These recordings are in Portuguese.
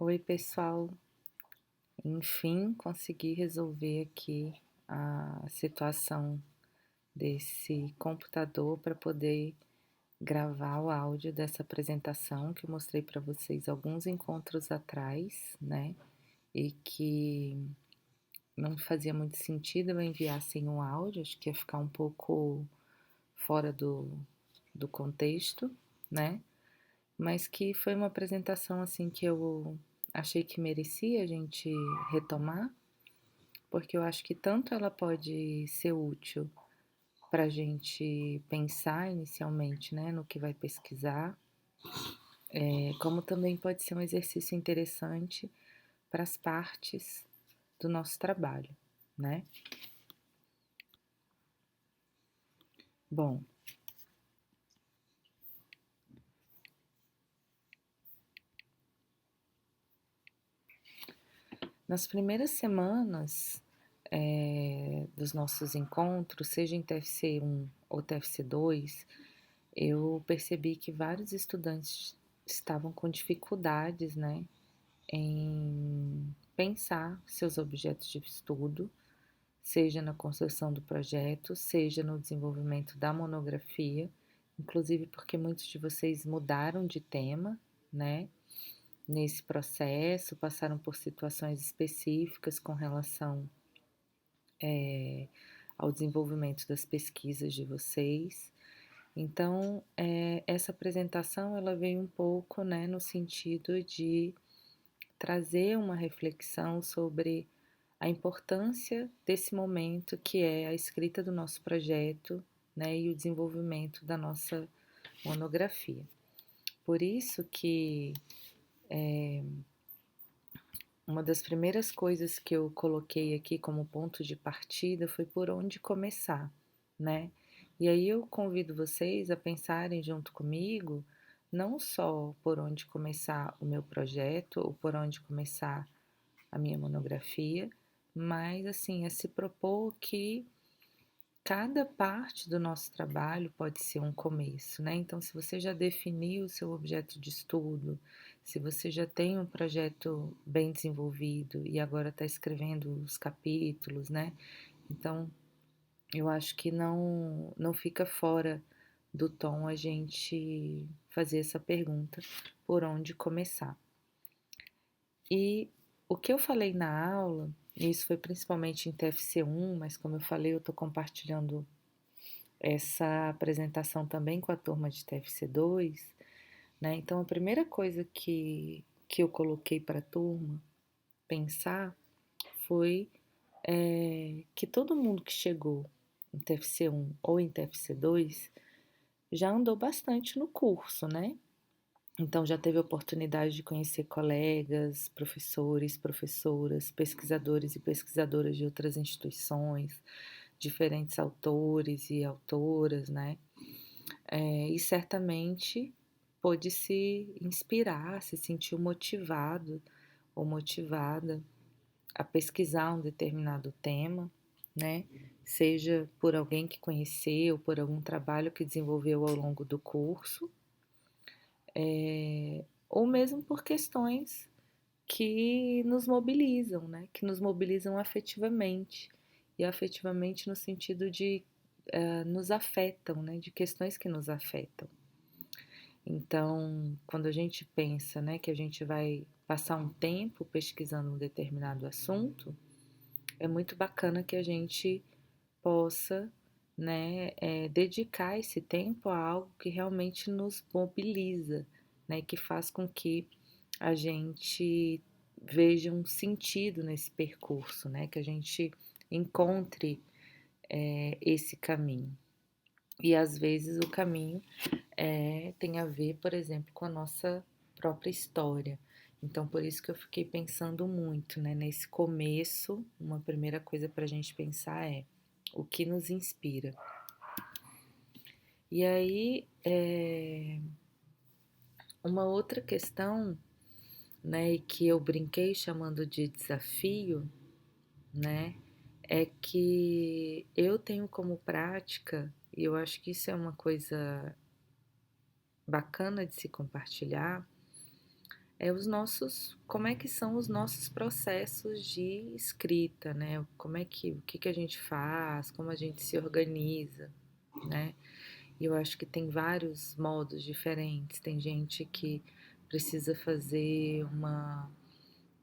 Oi, pessoal. Enfim, consegui resolver aqui a situação desse computador para poder gravar o áudio dessa apresentação que eu mostrei para vocês alguns encontros atrás, né? E que não fazia muito sentido eu enviar sem o áudio, acho que ia ficar um pouco fora do contexto, né? Mas que foi uma apresentação assim que eu achei que merecia a gente retomar, porque eu acho que tanto ela pode ser útil para a gente pensar inicialmente, né, no que vai pesquisar, como também pode ser um exercício interessante para as partes do nosso trabalho, né? Bom, nas primeiras semanas dos nossos encontros, seja em TFC1 ou TFC2, eu percebi que vários estudantes estavam com dificuldades, né, em pensar seus objetos de estudo, seja na construção do projeto, seja no desenvolvimento da monografia, inclusive porque muitos de vocês mudaram de tema, né? Nesse processo, passaram por situações específicas com relação ao desenvolvimento das pesquisas de vocês. Então, essa apresentação ela veio um pouco, né, no sentido de trazer uma reflexão sobre a importância desse momento que é a escrita do nosso projeto, né, e o desenvolvimento da nossa monografia. Por isso que uma das primeiras coisas que eu coloquei aqui como ponto de partida foi por onde começar, né? E aí eu convido vocês a pensarem junto comigo, não só por onde começar o meu projeto ou por onde começar a minha monografia, mas assim, a se propor que cada parte do nosso trabalho pode ser um começo, né? Então, se você já definiu o seu objeto de estudo, se você já tem um projeto bem desenvolvido e agora está escrevendo os capítulos, né? Então, eu acho que não fica fora do tom a gente fazer essa pergunta, por onde começar. E o que eu falei na aula, e isso foi principalmente em TFC1, mas como eu falei, eu estou compartilhando essa apresentação também com a turma de TFC2, né? Então, a primeira coisa que eu coloquei para a turma pensar foi que todo mundo que chegou em TFC1 ou em TFC2 já andou bastante no curso, né? Então, já teve a oportunidade de conhecer colegas, professores, professoras, pesquisadores e pesquisadoras de outras instituições, diferentes autores e autoras, né? E certamente pôde se inspirar, se sentiu motivado ou motivada a pesquisar um determinado tema, né? Seja por alguém que conheceu, por algum trabalho que desenvolveu ao longo do curso, ou mesmo por questões que nos mobilizam, né? Que nos mobilizam afetivamente. E afetivamente no sentido de nos afetam, né? De questões que nos afetam. Então, quando a gente pensa, né, que a gente vai passar um tempo pesquisando um determinado assunto, é muito bacana que a gente possa, né, dedicar esse tempo a algo que realmente nos mobiliza, né, que faz com que a gente veja um sentido nesse percurso, né, que a gente encontre esse caminho. E às vezes o caminho tem a ver, por exemplo, com a nossa própria história. Então, por isso que eu fiquei pensando muito, né? Nesse começo, uma primeira coisa para a gente pensar é o que nos inspira. E aí, uma outra questão, né, e que eu brinquei chamando de desafio, né, é que eu tenho como prática, e eu acho que isso é uma coisa bacana de se compartilhar, como é que são os nossos processos de escrita, né? O que que a gente faz, como a gente se organiza, né? E eu acho que tem vários modos diferentes. Tem gente que precisa fazer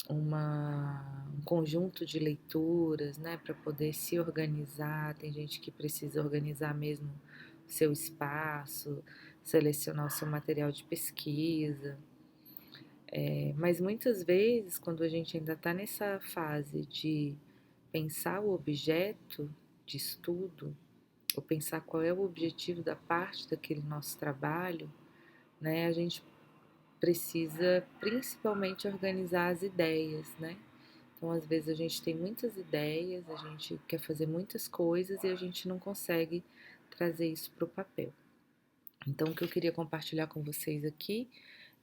um conjunto de leituras, né, para poder se organizar. Tem gente que precisa organizar mesmo o seu espaço, selecionar o seu material de pesquisa. Mas muitas vezes, quando a gente ainda está nessa fase de pensar o objeto de estudo, ou pensar qual é o objetivo da parte daquele nosso trabalho, né, a gente precisa principalmente organizar as ideias, né? Então, às vezes a gente tem muitas ideias, a gente quer fazer muitas coisas e a gente não consegue trazer isso para o papel. Então, o que eu queria compartilhar com vocês aqui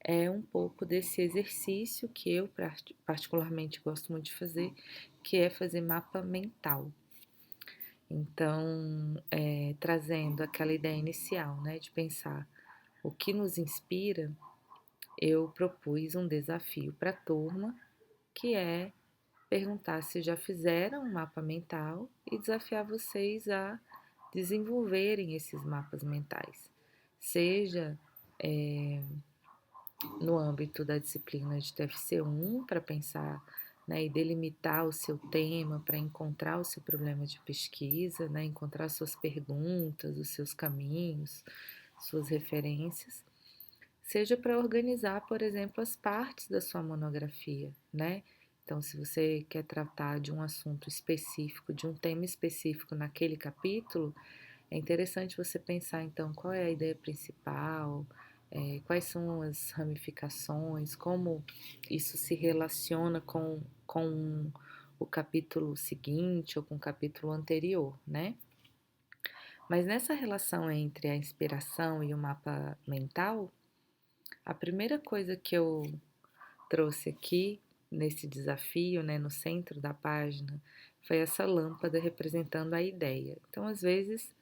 é um pouco desse exercício que eu particularmente gosto muito de fazer, que é fazer mapa mental. Então, trazendo aquela ideia inicial, né, de pensar o que nos inspira, eu propus um desafio para a turma, que é perguntar se já fizeram um mapa mental e desafiar vocês a desenvolverem esses mapas mentais, seja no âmbito da disciplina de TFC1 para pensar, né, e delimitar o seu tema para encontrar o seu problema de pesquisa, né, encontrar suas perguntas, os seus caminhos, suas referências, seja para organizar, por exemplo, as partes da sua monografia, né? Então, se você quer tratar de um assunto específico, de um tema específico naquele capítulo, é interessante você pensar, então, qual é a ideia principal, quais são as ramificações, como isso se relaciona com o capítulo seguinte ou com o capítulo anterior, né? Mas nessa relação entre a inspiração e o mapa mental, a primeira coisa que eu trouxe aqui nesse desafio, né, no centro da página, foi essa lâmpada representando a ideia. Então, às vezes,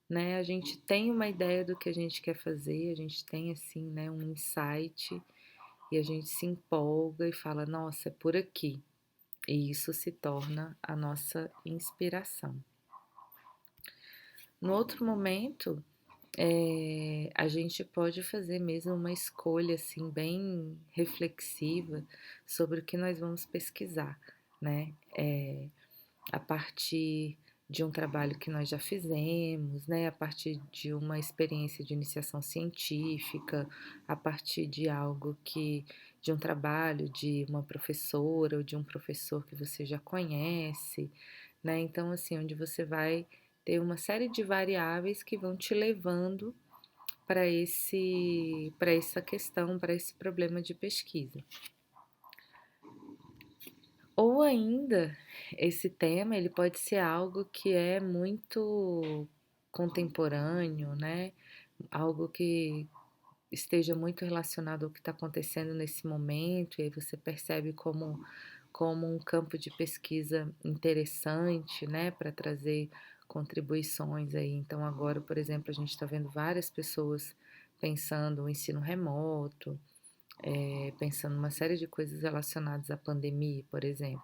né, a gente tem uma ideia do que a gente quer fazer, a gente tem assim, né, um insight e a gente se empolga e fala, nossa, é por aqui. E isso se torna a nossa inspiração. No outro momento, a gente pode fazer mesmo uma escolha assim bem reflexiva sobre o que nós vamos pesquisar, né? A partir de um trabalho que nós já fizemos, né? A partir de uma experiência de iniciação científica, a partir de algo de um trabalho de uma professora ou de um professor que você já conhece, né? Então, assim, onde você vai ter uma série de variáveis que vão te levando para essa questão, para esse problema de pesquisa. Ou ainda, esse tema ele pode ser algo que é muito contemporâneo, né? Algo que esteja muito relacionado ao que está acontecendo nesse momento, e aí você percebe como um campo de pesquisa interessante, né, para trazer contribuições aí. Então, agora, por exemplo, a gente está vendo várias pessoas pensando o ensino remoto, pensando uma série de coisas relacionadas à pandemia, por exemplo.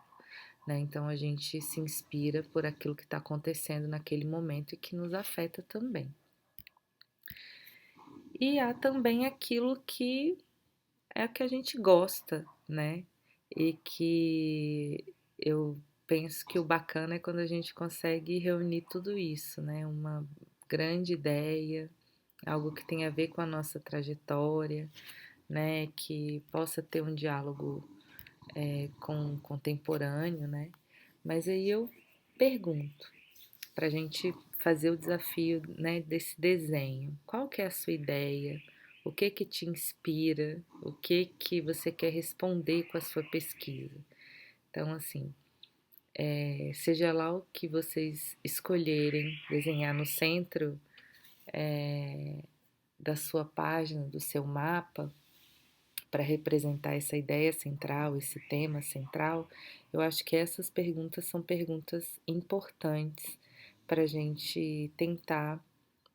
Né? Então, a gente se inspira por aquilo que está acontecendo naquele momento e que nos afeta também. E há também aquilo que é o que a gente gosta, né? E que eu penso que o bacana é quando a gente consegue reunir tudo isso, né? Uma grande ideia, algo que tem a ver com a nossa trajetória, né? Que possa ter um diálogo com o contemporâneo, né? Mas aí eu pergunto, para a gente fazer o desafio, né, desse desenho. Qual que é a sua ideia? O que que te inspira? O que que você quer responder com a sua pesquisa? Então, assim, seja lá o que vocês escolherem desenhar no centro da sua página, do seu mapa, para representar essa ideia central, esse tema central, eu acho que essas perguntas são perguntas importantes para a gente tentar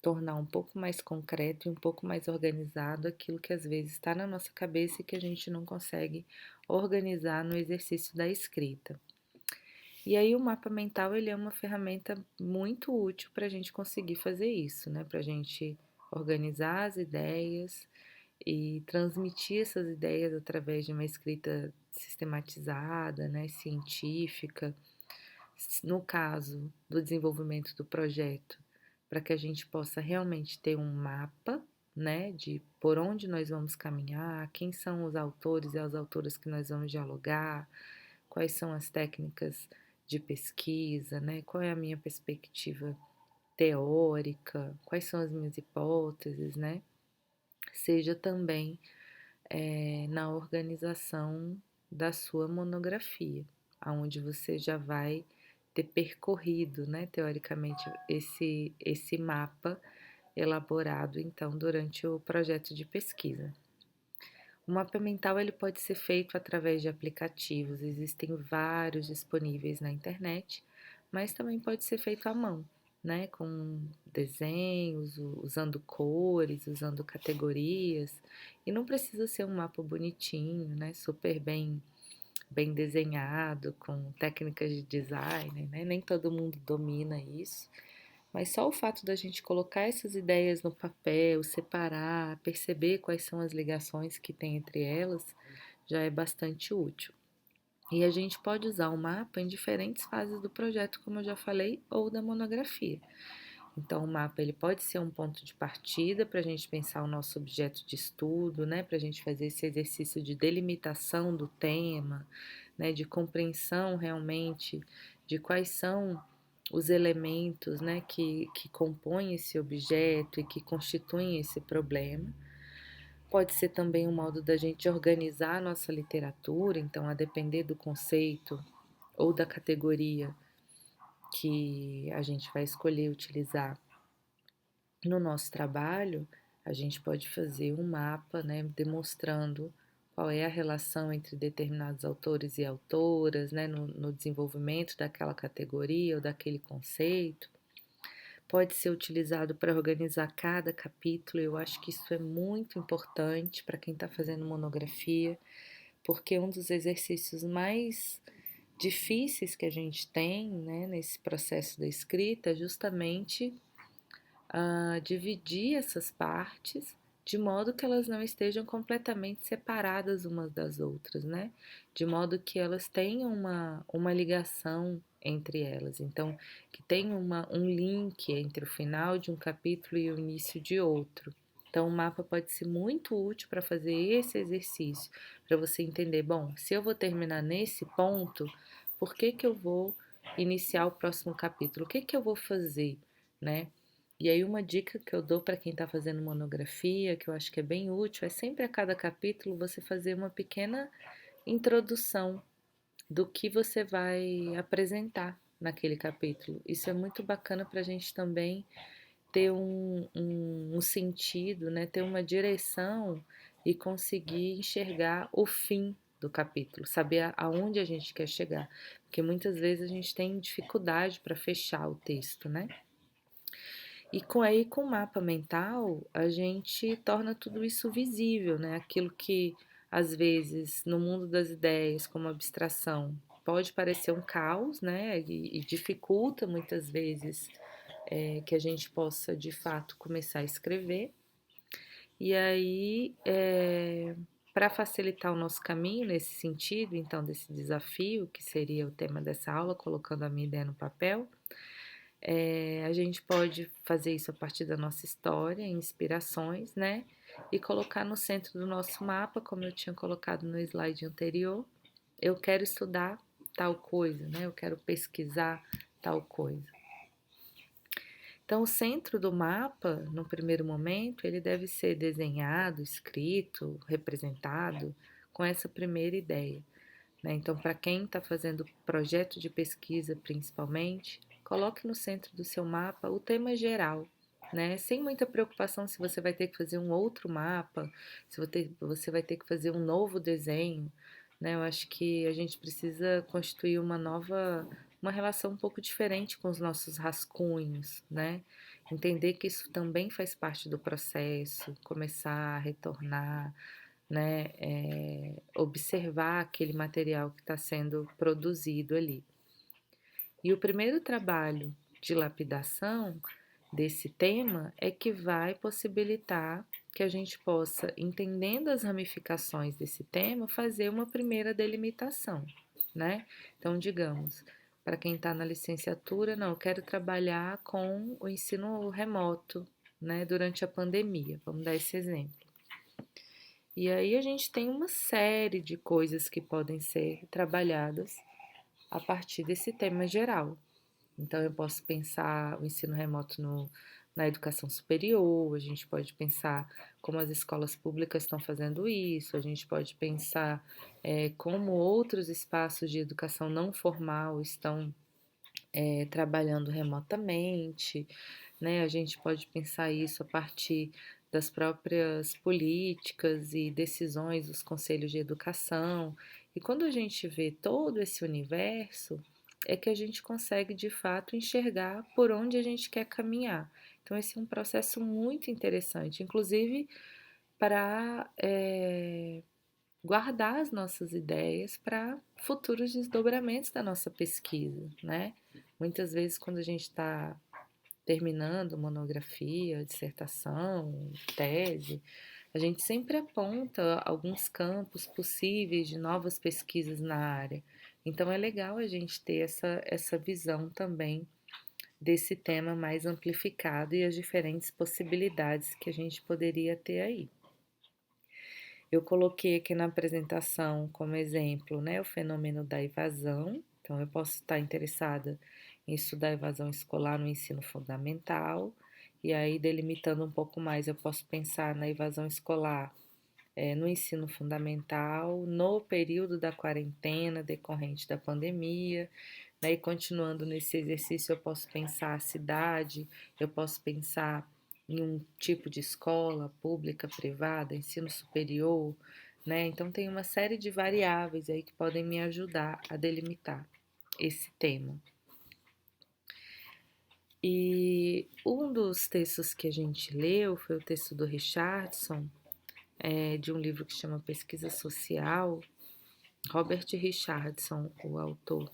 tornar um pouco mais concreto e um pouco mais organizado aquilo que às vezes está na nossa cabeça e que a gente não consegue organizar no exercício da escrita. E aí o mapa mental ele é uma ferramenta muito útil para a gente conseguir fazer isso, né? Para a gente organizar as ideias e transmitir essas ideias através de uma escrita sistematizada, né, científica, no caso do desenvolvimento do projeto, para que a gente possa realmente ter um mapa, né, de por onde nós vamos caminhar, quem são os autores e as autoras que nós vamos dialogar, quais são as técnicas de pesquisa, né, qual é a minha perspectiva teórica, quais são as minhas hipóteses, né, seja também na organização da sua monografia, aonde você já vai ter percorrido, né, teoricamente, esse mapa elaborado, então, durante o projeto de pesquisa. O mapa mental ele pode ser feito através de aplicativos, existem vários disponíveis na internet, mas também pode ser feito à mão, né, com desenhos, usando cores, usando categorias, e não precisa ser um mapa bonitinho, né, super bem desenhado, com técnicas de design, né? Nem todo mundo domina isso. Mas só o fato da gente colocar essas ideias no papel, separar, perceber quais são as ligações que tem entre elas, já é bastante útil. E a gente pode usar o mapa em diferentes fases do projeto, como eu já falei, ou da monografia. Então, o mapa ele pode ser um ponto de partida para a gente pensar o nosso objeto de estudo, né? Para a gente fazer esse exercício de delimitação do tema, né? De compreensão realmente de quais são os elementos, né? Que compõem esse objeto e que constituem esse problema. Pode ser também um modo da gente organizar a nossa literatura, então, a depender do conceito ou da categoria que a gente vai escolher utilizar no nosso trabalho, a gente pode fazer um mapa, né, demonstrando qual é a relação entre determinados autores e autoras, né, no desenvolvimento daquela categoria ou daquele conceito. Pode ser utilizado para organizar cada capítulo. Eu acho que isso é muito importante para quem está fazendo monografia, porque um dos exercícios mais difíceis que a gente tem, né, nesse processo da escrita é justamente dividir essas partes de modo que elas não estejam completamente separadas umas das outras, né? De modo que elas tenham uma ligação entre elas. Então, que tenha um link entre o final de um capítulo e o início de outro. Então, o mapa pode ser muito útil para fazer esse exercício, para você entender, bom, se eu vou terminar nesse ponto, por que que eu vou iniciar o próximo capítulo? O que que eu vou fazer, né? E aí, uma dica que eu dou para quem está fazendo monografia, que eu acho que é bem útil, é sempre a cada capítulo você fazer uma pequena introdução do que você vai apresentar naquele capítulo. Isso é muito bacana para a gente também ter um sentido, né? Ter uma direção e conseguir enxergar o fim do capítulo, saber aonde a gente quer chegar. Porque muitas vezes a gente tem dificuldade para fechar o texto, né? E com o mapa mental, a gente torna tudo isso visível, né? Aquilo que às vezes no mundo das ideias, como abstração, pode parecer um caos, né? E dificulta muitas vezes que a gente possa de fato começar a escrever. E aí, para facilitar o nosso caminho nesse sentido, então, desse desafio, que seria o tema dessa aula, colocando a minha ideia no papel. A gente pode fazer isso a partir da nossa história, inspirações, né? E colocar no centro do nosso mapa, como eu tinha colocado no slide anterior, eu quero estudar tal coisa, né? Eu quero pesquisar tal coisa. Então, o centro do mapa, no primeiro momento, ele deve ser desenhado, escrito, representado com essa primeira ideia, né? Então, para quem está fazendo projeto de pesquisa, principalmente, coloque no centro do seu mapa o tema geral, né? Sem muita preocupação se você vai ter que fazer um outro mapa, se você vai ter que fazer um novo desenho, né? Eu acho que a gente precisa constituir uma relação um pouco diferente com os nossos rascunhos, né? entender que isso também faz parte do processo, começar a retornar, né, observar aquele material que está sendo produzido ali. E o primeiro trabalho de lapidação desse tema é que vai possibilitar que a gente possa, entendendo as ramificações desse tema, fazer uma primeira delimitação, né? Então, digamos, para quem está na licenciatura, não, eu quero trabalhar com o ensino remoto, né, durante a pandemia, vamos dar esse exemplo. E aí a gente tem uma série de coisas que podem ser trabalhadas a partir desse tema geral. Então, eu posso pensar o ensino remoto na educação superior, a gente pode pensar como as escolas públicas estão fazendo isso, a gente pode pensar como outros espaços de educação não formal estão trabalhando remotamente, né? A gente pode pensar isso a partir das próprias políticas e decisões dos conselhos de educação. E quando a gente vê todo esse universo, é que a gente consegue de fato enxergar por onde a gente quer caminhar. Então, esse é um processo muito interessante, inclusive para guardar as nossas ideias para futuros desdobramentos da nossa pesquisa, né? Muitas vezes, quando a gente está terminando monografia, dissertação, tese, a gente sempre aponta alguns campos possíveis de novas pesquisas na área. Então, é legal a gente ter essa visão também desse tema mais amplificado e as diferentes possibilidades que a gente poderia ter aí. Eu coloquei aqui na apresentação como exemplo, né, o fenômeno da evasão. Então, eu posso estar interessada em estudar evasão escolar no ensino fundamental, e aí, delimitando um pouco mais, eu posso pensar na evasão escolar no ensino fundamental, no período da quarentena decorrente da pandemia, né, e continuando nesse exercício, eu posso pensar a cidade, eu posso pensar em um tipo de escola pública, privada, ensino superior, né? Então tem uma série de variáveis aí que podem me ajudar a delimitar esse tema. E um dos textos que a gente leu foi o texto do Richardson, de um livro que chama Pesquisa Social. Robert Richardson, o autor,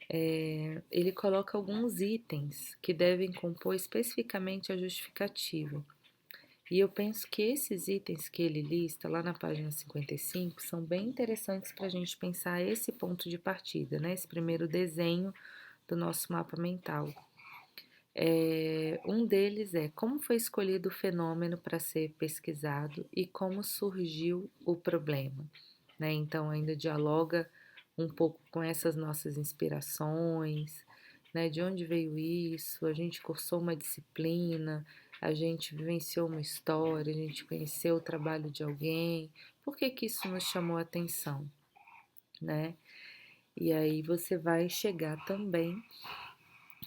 ele coloca alguns itens que devem compor especificamente a justificativa. E eu penso que esses itens que ele lista lá na página 55 são bem interessantes para a gente pensar esse ponto de partida, né? Esse primeiro desenho do nosso mapa mental. Um deles é como foi escolhido o fenômeno para ser pesquisado e como surgiu o problema, né? Então, ainda dialoga um pouco com essas nossas inspirações, né? De onde veio isso? A gente cursou uma disciplina, a gente vivenciou uma história, a gente conheceu o trabalho de alguém, por que que isso nos chamou a atenção, né? E aí você vai chegar também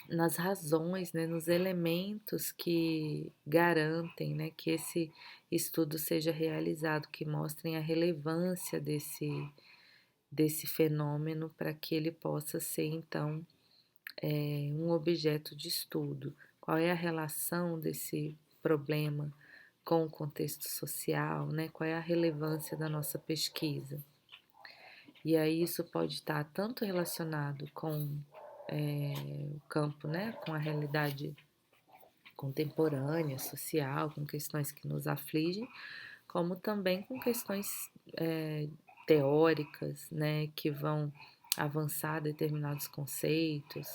nas razões, né, nos elementos que garantem, né, que esse estudo seja realizado, que mostrem a relevância desse fenômeno para que ele possa ser, então, um objeto de estudo. Qual é a relação desse problema com o contexto social, né? Qual é a relevância da nossa pesquisa? E aí isso pode estar tanto relacionado com o campo, né? Com a realidade contemporânea, social, com questões que nos afligem, como também com questões teóricas, né? Que vão avançar determinados conceitos.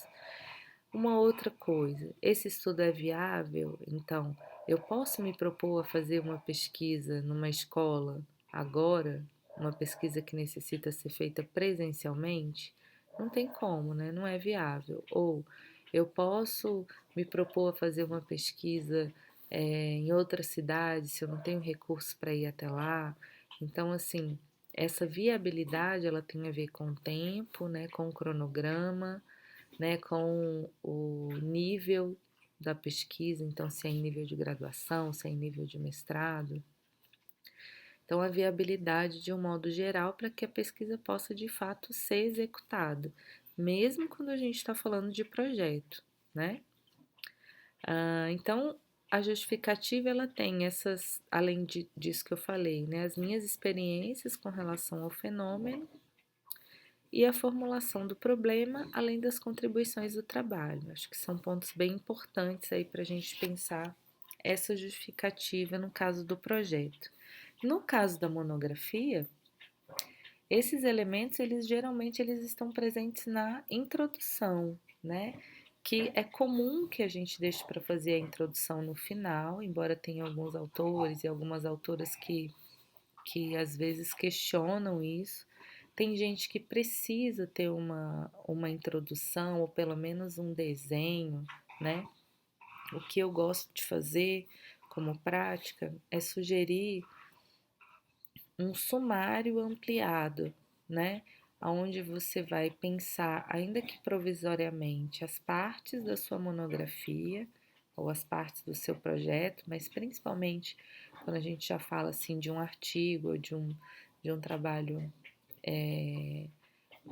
Uma outra coisa, esse estudo é viável? Então, eu posso me propor a fazer uma pesquisa numa escola agora, uma pesquisa que necessita ser feita presencialmente? Não tem como, né? Não é viável. Ou eu posso me propor a fazer uma pesquisa em outra cidade se eu não tenho recursos para ir até lá. Então, assim, essa viabilidade ela tem a ver com o tempo, né? Com o cronograma, né, com o nível da pesquisa, então se é em nível de graduação, se é em nível de mestrado. Então, a viabilidade de um modo geral para que a pesquisa possa de fato ser executada, mesmo quando a gente está falando de projeto, né? Então, a justificativa ela tem essas, além disso que eu falei, né, as minhas experiências com relação ao fenômeno e a formulação do problema, além das contribuições do trabalho. Acho que são pontos bem importantes aí para a gente pensar essa justificativa no caso do projeto. No caso da monografia, esses elementos, eles geralmente eles estão presentes na introdução, né? Que é comum que a gente deixe para fazer a introdução no final, embora tenha alguns autores e algumas autoras que às vezes questionam isso. Tem gente que precisa ter uma introdução ou pelo menos um desenho, né? O que eu gosto de fazer como prática é sugerir um sumário ampliado, né? Onde você vai pensar, ainda que provisoriamente, as partes da sua monografia ou as partes do seu projeto, mas principalmente quando a gente já fala assim de um artigo ou de um trabalho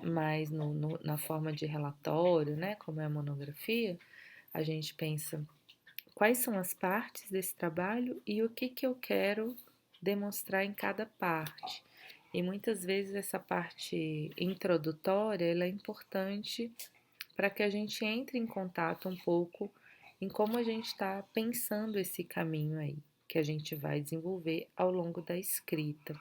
mais na forma de relatório, né? Como é a monografia, a gente pensa quais são as partes desse trabalho e o que eu quero demonstrar em cada parte. E muitas vezes essa parte introdutória ela é importante para que a gente entre em contato um pouco em como a gente está pensando esse caminho aí, que a gente vai desenvolver ao longo da escrita.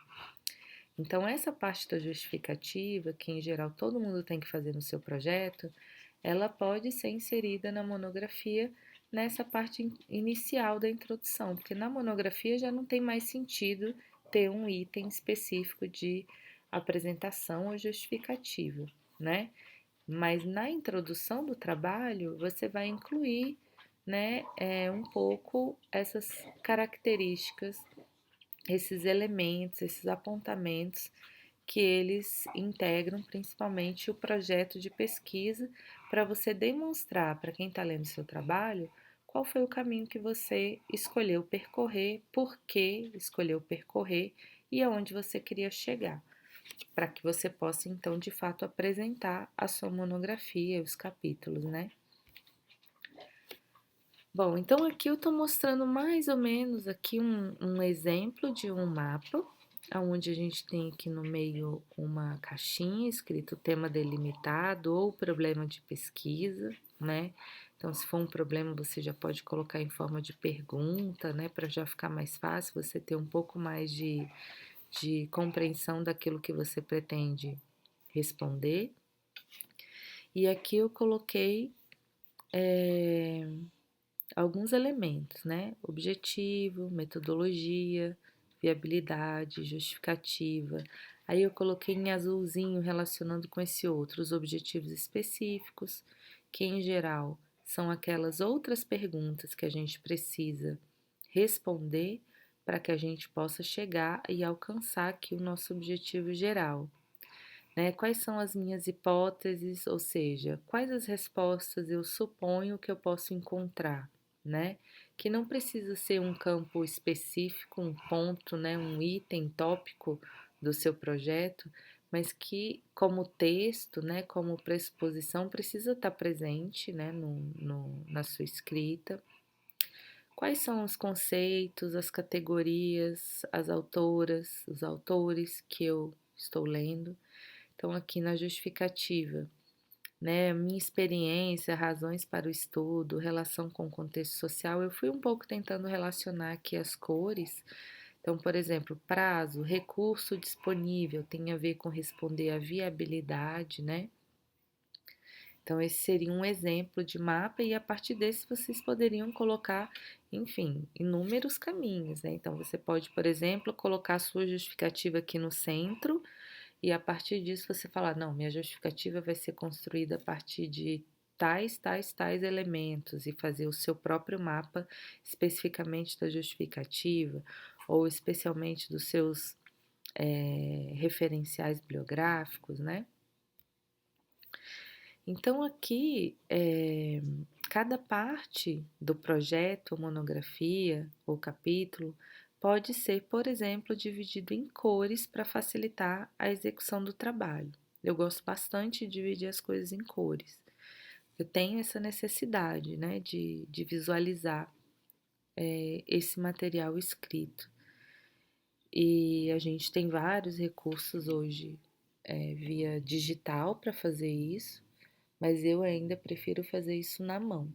Então, essa parte da justificativa, que em geral todo mundo tem que fazer no seu projeto, ela pode ser inserida na monografia nessa parte inicial da introdução, porque na monografia já não tem mais sentido ter um item específico de apresentação ou justificativa, né? Mas na introdução do trabalho, você vai incluir, né, um pouco essas características, esses elementos, esses apontamentos que eles integram principalmente o projeto de pesquisa para você demonstrar para quem está lendo seu trabalho qual foi o caminho que você escolheu percorrer, por que escolheu percorrer e aonde você queria chegar, para que você possa então de fato apresentar a sua monografia, os capítulos, né? Bom, então aqui eu estou mostrando mais ou menos aqui um exemplo de um mapa, onde a gente tem aqui no meio uma caixinha escrito tema delimitado ou problema de pesquisa, né? Então, se for um problema, você já pode colocar em forma de pergunta, né? Para já ficar mais fácil você ter um pouco mais de compreensão daquilo que você pretende responder. E aqui eu coloquei alguns elementos, né? Objetivo, metodologia, viabilidade, justificativa. Aí eu coloquei em azulzinho relacionando com esse outro os objetivos específicos, que em geral são aquelas outras perguntas que a gente precisa responder para que a gente possa chegar e alcançar aqui o nosso objetivo geral. Né? Quais são as minhas hipóteses, ou seja, quais as respostas eu suponho que eu posso encontrar, né? Que não precisa ser um campo específico, um ponto, né? Um item tópico do seu projeto, mas que como texto, né? Como pressuposição precisa estar presente, né? Na sua escrita. Quais são os conceitos, as categorias, as autoras, os autores que eu estou lendo? Então, aqui na justificativa, né, minha experiência, razões para o estudo, relação com o contexto social, eu fui um pouco tentando relacionar aqui as cores. Então, por exemplo, prazo, recurso disponível, tem a ver com responder à viabilidade, né? Então, esse seria um exemplo de mapa, e a partir desse vocês poderiam colocar, enfim, inúmeros caminhos, né? Então, você pode, por exemplo, colocar a sua justificativa aqui no centro. E a partir disso você falar, não, minha justificativa vai ser construída a partir de tais elementos e fazer o seu próprio mapa especificamente da justificativa ou especialmente dos seus referenciais bibliográficos, né? Então aqui cada parte do projeto, monografia ou capítulo pode ser, por exemplo, dividido em cores para facilitar a execução do trabalho. Eu gosto bastante de dividir as coisas em cores, eu tenho essa necessidade, né, de visualizar esse material escrito. E a gente tem vários recursos hoje via digital para fazer isso, mas eu ainda prefiro fazer isso na mão.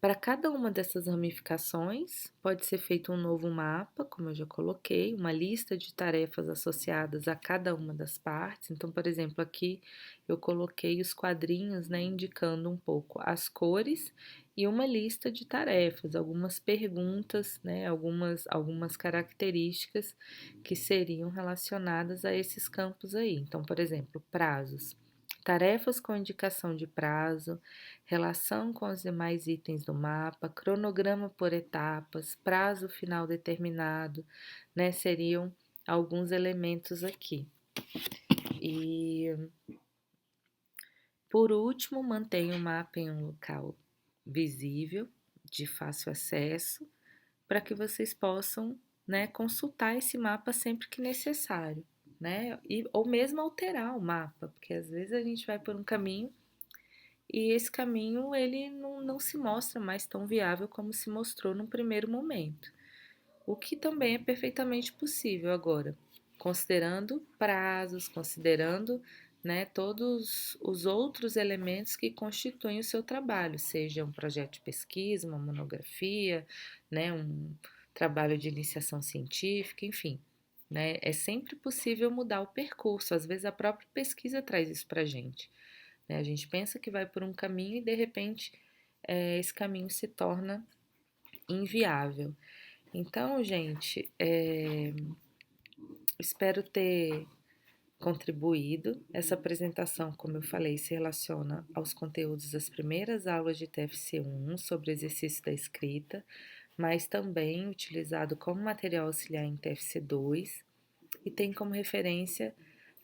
Para cada uma dessas ramificações, pode ser feito um novo mapa, como eu já coloquei, uma lista de tarefas associadas a cada uma das partes. Então, por exemplo, aqui eu coloquei os quadrinhos, né, indicando um pouco as cores e uma lista de tarefas, algumas perguntas, né, algumas características que seriam relacionadas a esses campos aí. Então, por exemplo, prazos. Tarefas com indicação de prazo, relação com os demais itens do mapa, cronograma por etapas, prazo final determinado, né? Seriam alguns elementos aqui. E por último, mantenha o mapa em um local visível, de fácil acesso, para que vocês possam, né, consultar esse mapa sempre que necessário, né? Ou mesmo alterar o mapa, porque às vezes a gente vai por um caminho e esse caminho ele não se mostra mais tão viável como se mostrou num primeiro momento, o que também é perfeitamente possível agora, considerando prazos, considerando, né, todos os outros elementos que constituem o seu trabalho, seja um projeto de pesquisa, uma monografia, né, um trabalho de iniciação científica, enfim. Né, é sempre possível mudar o percurso, às vezes a própria pesquisa traz isso para a gente. Né? A gente pensa que vai por um caminho e de repente esse caminho se torna inviável. Então, gente, espero ter contribuído. Essa apresentação, como eu falei, se relaciona aos conteúdos das primeiras aulas de TFC1 sobre exercício da escrita, mas também utilizado como material auxiliar em TFC2 e tem como referência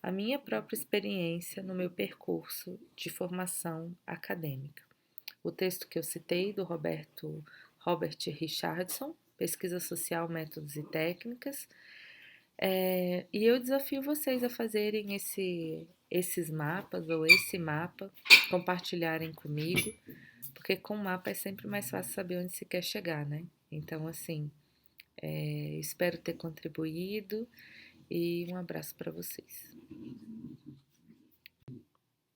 a minha própria experiência no meu percurso de formação acadêmica. O texto que eu citei do Robert Richardson, Pesquisa Social, Métodos e Técnicas, e eu desafio vocês a fazerem esses mapas ou esse mapa, compartilharem comigo, porque com o mapa é sempre mais fácil saber onde se quer chegar, né? Então, assim, espero ter contribuído e um abraço para vocês.